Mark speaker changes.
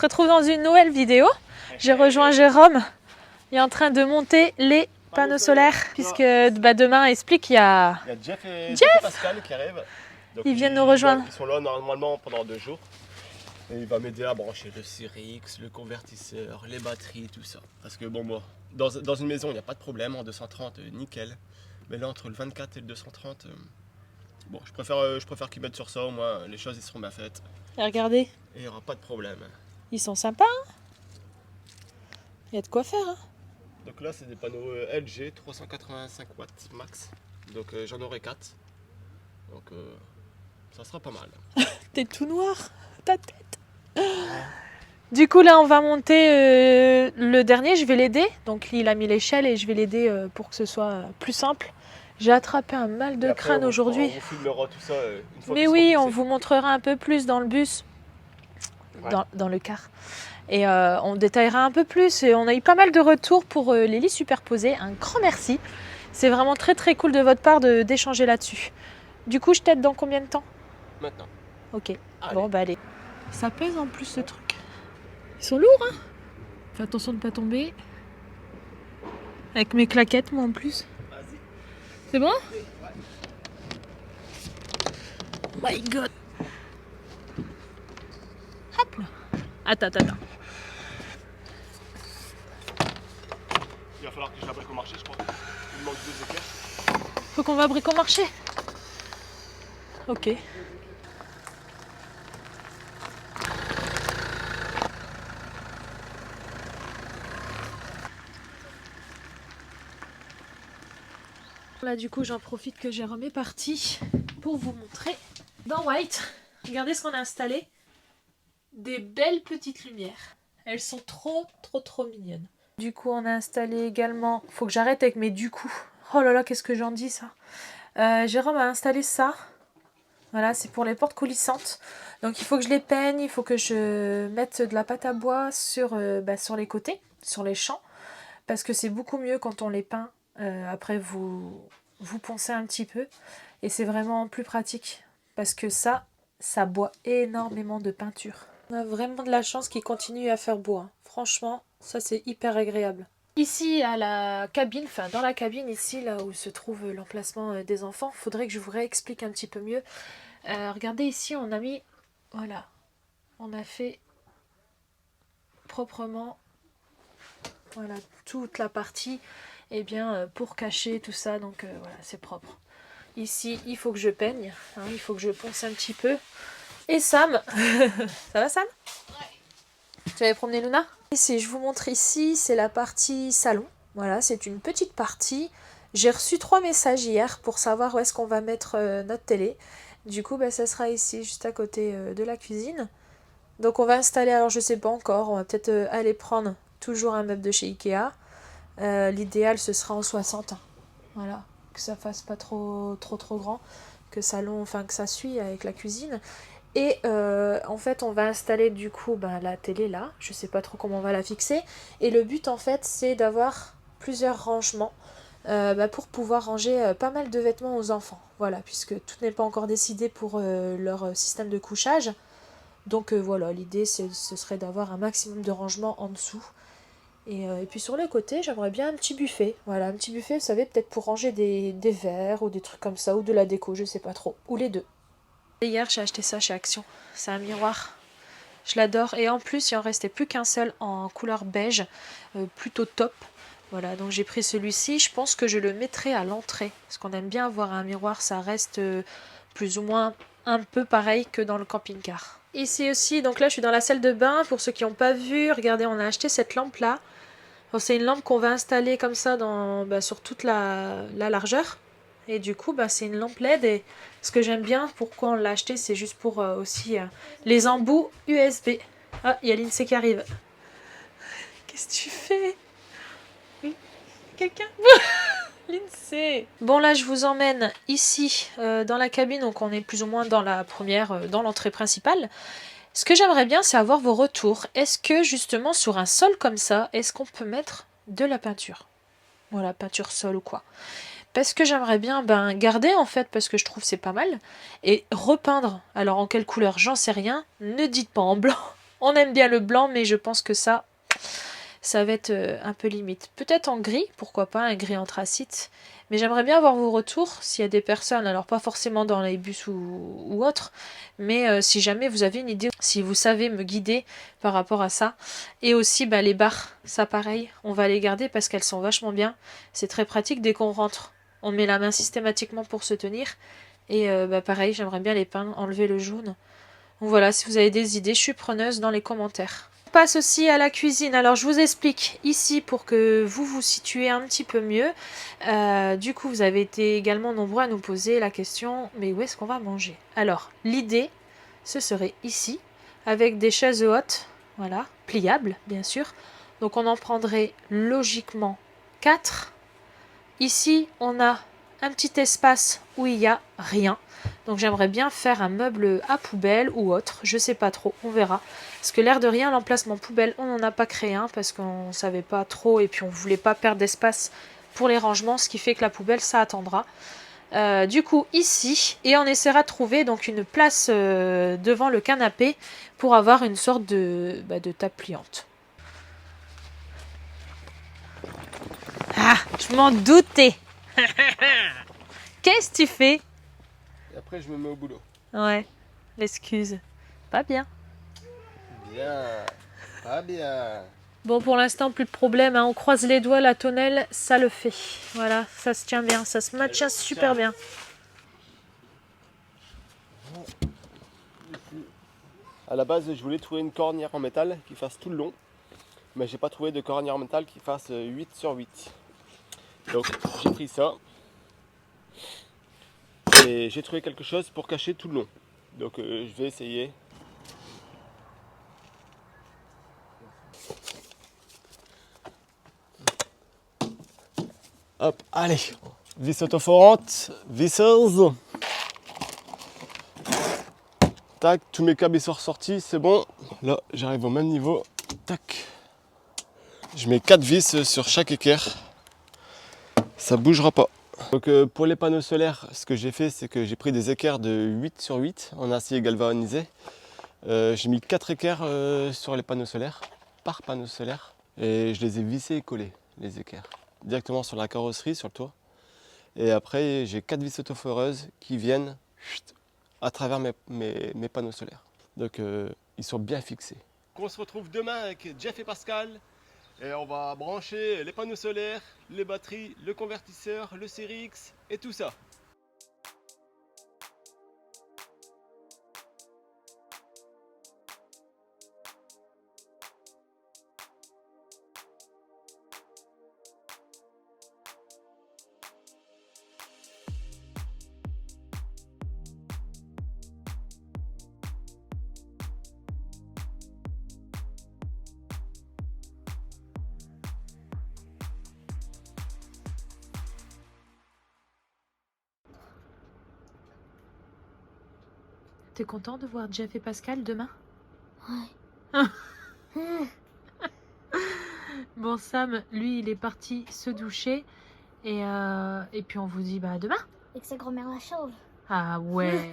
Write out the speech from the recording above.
Speaker 1: retrouve dans une nouvelle vidéo. J'ai rejoint Jérôme. Il est en train de monter les panneaux solaires. Puisque demain, explique, il y a
Speaker 2: Jeff et Pascal qui arrivent. Donc
Speaker 1: ils viennent nous rejoindre.
Speaker 2: Ils sont là normalement pendant 2 jours. Et il va m'aider à brancher le Cyrix, le convertisseur, les batteries, tout ça. Parce que bon, moi, dans une maison, il n'y a pas de problème. En 230, nickel. Mais là, entre le 24 et le 230, bon, je préfère qu'ils mettent sur ça. Au moins, les choses, ils seront bien faites.
Speaker 1: Et regardez,
Speaker 2: Et il n'y aura pas de problème.
Speaker 1: ils sont sympas. Hein, il y a de quoi faire. Hein.
Speaker 2: Donc là, c'est des panneaux LG 385 watts max. Donc j'en aurai 4. Donc ça sera pas mal.
Speaker 1: T'es tout noir, ta tête. Du coup, là, on va monter le dernier. Je vais l'aider. Donc, il a mis l'échelle et je vais l'aider pour que ce soit plus simple. J'ai attrapé un mal de crâne aujourd'hui.
Speaker 2: On filmera tout ça une fois.
Speaker 1: Mais oui, on vous montrera un peu plus dans le bus,
Speaker 2: ouais.
Speaker 1: dans le car. Et on détaillera un peu plus. Et on a eu pas mal de retours pour les lits superposés. Un grand merci. C'est vraiment très très cool de votre part d'échanger là-dessus. Du coup, je t'aide dans combien de temps?
Speaker 2: Maintenant.
Speaker 1: Ok.
Speaker 2: Allez.
Speaker 1: Bon, bah allez. Ça pèse en plus ce truc. Ils sont lourds, hein. Fais attention de ne pas tomber. Avec mes claquettes, moi en plus.
Speaker 2: Vas-y.
Speaker 1: C'est bon? My God. Hop là. Attends.
Speaker 2: Il va falloir que je fabrique au marché, je crois. Il me manque 2 équerres.
Speaker 1: Faut qu'on fabrique au marché. Ok. Là, du coup, j'en profite que Jérôme est parti pour vous montrer dans White. Regardez ce qu'on a installé. Des belles petites lumières. Elles sont trop mignonnes. Du coup, on a installé également... Faut que j'arrête avec mes du coup. Oh là là, qu'est-ce que j'en dis, ça. Jérôme a installé ça. Voilà, c'est pour les portes coulissantes. Donc, il faut que je les peigne. Il faut que je mette de la pâte à bois sur les côtés, sur les champs. Parce que c'est beaucoup mieux quand on les peint. Après, vous poncez un petit peu. Et c'est vraiment plus pratique. Parce que ça boit énormément de peinture. On a vraiment de la chance qu'il continue à faire beau. Hein. Franchement, ça c'est hyper agréable. Ici, à la cabine, enfin dans la cabine ici, là où se trouve l'emplacement des enfants, il faudrait que je vous réexplique un petit peu mieux. Regardez ici, on a mis, voilà, on a fait proprement, voilà, toute la partie, eh bien, pour cacher tout ça, donc voilà, c'est propre. Ici, il faut que je peigne, hein, il faut que je ponce un petit peu. Et Sam, ça va Sam? Ouais. Tu avais promené Luna? Ici, je vous montre ici, c'est la partie salon. Voilà, c'est une petite partie. J'ai reçu 3 messages hier pour savoir où est-ce qu'on va mettre notre télé. Du coup, ça sera ici, juste à côté de la cuisine. Donc on va installer, alors je sais pas encore, on va peut-être aller prendre toujours un meuble de chez Ikea. L'idéal, ce sera en 60. Voilà, que ça fasse pas trop grand, que ça suit avec la cuisine. Et en fait, on va installer du coup la télé là. Je sais pas trop comment on va la fixer. Et le but en fait, c'est d'avoir plusieurs rangements pour pouvoir ranger pas mal de vêtements aux enfants. Voilà, puisque tout n'est pas encore décidé pour leur système de couchage. Donc voilà, l'idée ce serait d'avoir un maximum de rangements en dessous. Et puis sur le côté, j'aimerais bien un petit buffet. Voilà, un petit buffet, vous savez, peut-être pour ranger des verres ou des trucs comme ça, ou de la déco, je sais pas trop. Ou les deux. Hier, j'ai acheté ça chez Action. C'est un miroir. Je l'adore. Et en plus, il en restait plus qu'un seul en couleur beige. Plutôt top. Voilà, donc j'ai pris celui-ci. Je pense que je le mettrai à l'entrée. Parce qu'on aime bien avoir un miroir. Ça reste plus ou moins un peu pareil que dans le camping-car. Ici aussi, donc là, je suis dans la salle de bain. Pour ceux qui n'ont pas vu, regardez, on a acheté cette lampe-là. C'est une lampe qu'on va installer comme ça sur toute la largeur. Et du coup, c'est une lampe LED. Et ce que j'aime bien, pourquoi on l'a acheté, c'est juste pour aussi les embouts USB. Ah, il y a l'INSEE qui arrive. Qu'est-ce que tu fais? Oui, quelqu'un? L'INSEE. Bon, là, je vous emmène ici, dans la cabine. Donc, on est plus ou moins dans la première, dans l'entrée principale. Ce que j'aimerais bien, c'est avoir vos retours. Est-ce que, justement, sur un sol comme ça, est-ce qu'on peut mettre de la peinture? Voilà, peinture sol ou quoi. Parce que j'aimerais bien garder, en fait, parce que je trouve c'est pas mal. Et repeindre. Alors, en quelle couleur? J'en sais rien. Ne dites pas en blanc. On aime bien le blanc, mais je pense que ça va être un peu limite. Peut-être en gris, pourquoi pas, un gris anthracite. Mais j'aimerais bien avoir vos retours, s'il y a des personnes, alors pas forcément dans les bus ou autres, mais si jamais vous avez une idée, si vous savez me guider par rapport à ça. Et aussi les barres, ça pareil, on va les garder parce qu'elles sont vachement bien. C'est très pratique dès qu'on rentre. On met la main systématiquement pour se tenir. Et pareil, j'aimerais bien les peindre, enlever le jaune. Donc voilà, si vous avez des idées, je suis preneuse dans les commentaires. On passe aussi à la cuisine. Alors je vous explique ici pour que vous vous situez un petit peu mieux. Du coup, vous avez été également nombreux à nous poser la question, mais où est-ce qu'on va manger? Alors, l'idée, ce serait ici, avec des chaises hautes, voilà, pliables, bien sûr. Donc on en prendrait logiquement 4. Ici, on a un petit espace où il n'y a rien. Donc j'aimerais bien faire un meuble à poubelle ou autre, je sais pas trop, on verra. Parce que l'air de rien, l'emplacement poubelle, on n'en a pas créé un parce qu'on ne savait pas trop et puis on voulait pas perdre d'espace pour les rangements, ce qui fait que la poubelle, ça attendra. Du coup, ici, et on essaiera de trouver donc une place devant le canapé pour avoir une sorte de table pliante. Ah, je m'en doutais. Qu'est-ce que tu fais?
Speaker 2: Et après, je me mets au boulot.
Speaker 1: Ouais, l'excuse. Pas bien.
Speaker 2: Bien, pas bien.
Speaker 1: Bon, pour l'instant, plus de problème. Hein. On croise les doigts, la tonnelle, ça le fait. Voilà, ça se tient bien. Ça se maintient super bien.
Speaker 2: À la base, je voulais trouver une cornière en métal qui fasse tout le long. Mais j'ai pas trouvé de cornière en métal qui fasse 8 sur 8. Donc, j'ai pris ça. Et j'ai trouvé quelque chose pour cacher tout le long. Donc, je vais essayer. Hop, allez, vis autoforante, visseuse. Tac, tous mes câbles sont ressortis, c'est bon. Là, j'arrive au même niveau. Tac. Je mets 4 vis sur chaque équerre. Ça bougera pas. Donc pour les panneaux solaires, ce que j'ai fait, c'est que j'ai pris des équerres de 8 sur 8 en acier galvanisé. J'ai mis 4 équerres sur les panneaux solaires, par panneau solaire. Et je les ai vissés et collés, les équerres, directement sur la carrosserie, sur le toit. Et après, j'ai 4 vis autoforeuses qui viennent à travers mes panneaux solaires. Donc ils sont bien fixés. On se retrouve demain avec Jeff et Pascal. Et on va brancher les panneaux solaires, les batteries, le convertisseur, le Série X et tout ça.
Speaker 1: T'es content de voir Jeff et Pascal demain?
Speaker 3: Ouais.
Speaker 1: Bon, Sam, lui, il est parti se doucher. Et puis on vous dit demain.
Speaker 3: Et que sa grand-mère la chauve.
Speaker 1: Ah ouais.